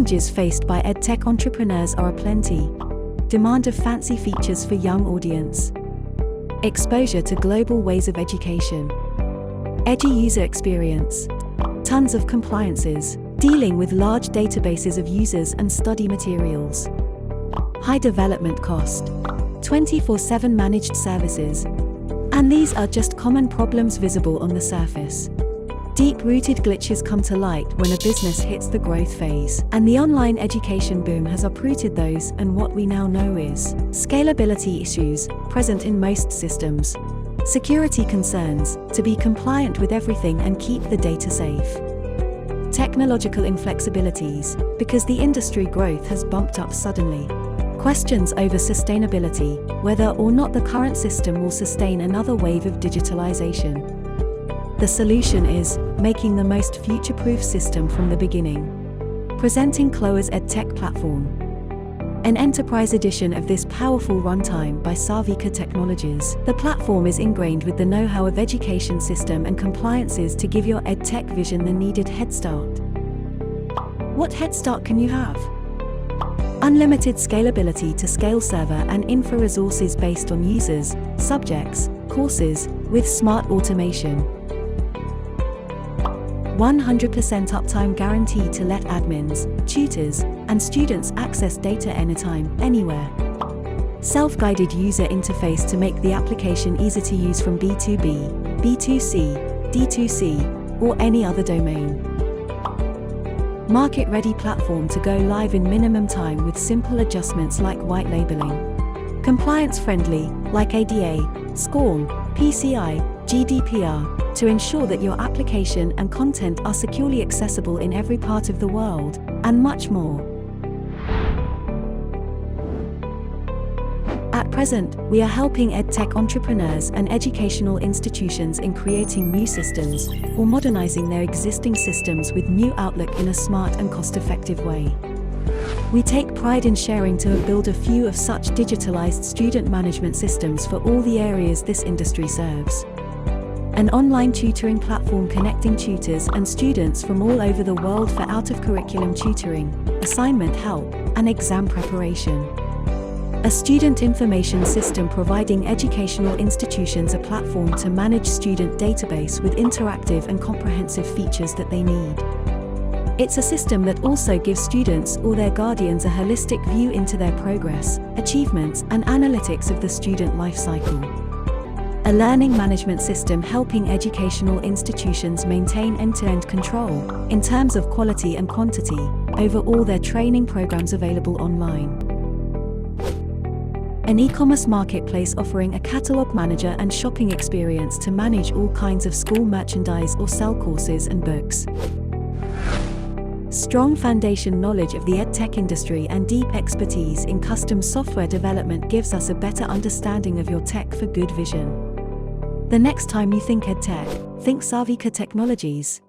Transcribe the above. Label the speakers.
Speaker 1: Challenges faced by EdTech entrepreneurs are aplenty. Demand of fancy features for young audience. Exposure to global ways of education. Edgy user experience. Tons of compliances. Dealing with large databases of users and study materials. High development cost. 24/7 managed services. And these are just common problems visible on the surface. Deep-rooted glitches come to light when a business hits the growth phase, and the online education boom has uprooted those, and what we now know is scalability issues, present in most systems. Security concerns, to be compliant with everything and keep the data safe. Technological inflexibilities, because the industry growth has bumped up suddenly. Questions over sustainability, whether or not the current system will sustain another wave of digitalization. The solution is making the most future-proof system from the beginning. Presenting Clowre's EdTech platform. An enterprise edition of this powerful runtime by Sarvika technologies. The platform is ingrained with the know-how of education system and compliances to give your EdTech vision the needed head start. What head start can you have? Unlimited scalability to scale server and infra resources based on users, subjects, courses, with smart automation. 100% uptime guarantee to let admins, tutors, and students access data anytime, anywhere. Self-guided user interface to make the application easy to use from B2B, B2C, D2C, or any other domain. Market-ready platform to go live in minimum time with simple adjustments like white labeling. Compliance-friendly, like ADA, SCORM, PCI, GDPR, to ensure that your application and content are securely accessible in every part of the world, and much more. At present, we are helping EdTech entrepreneurs and educational institutions in creating new systems, or modernizing their existing systems with new outlook in a smart and cost-effective way. We take pride in sharing to build a few of such digitalized student management systems for all the areas this industry serves. An online tutoring platform connecting tutors and students from all over the world for out-of-curriculum tutoring, assignment help, and exam preparation. A student information system providing educational institutions a platform to manage student database with interactive and comprehensive features that they need. It's a system that also gives students or their guardians a holistic view into their progress, achievements, and analytics of the student life cycle. A learning management system helping educational institutions maintain end-to-end control, in terms of quality and quantity, over all their training programs available online. An e-commerce marketplace offering a catalog manager and shopping experience to manage all kinds of school merchandise or sell courses and books. Strong foundation knowledge of the EdTech industry and deep expertise in custom software development gives us a better understanding of your tech for good vision. The next time you think EdTech, think Sarvika Technologies.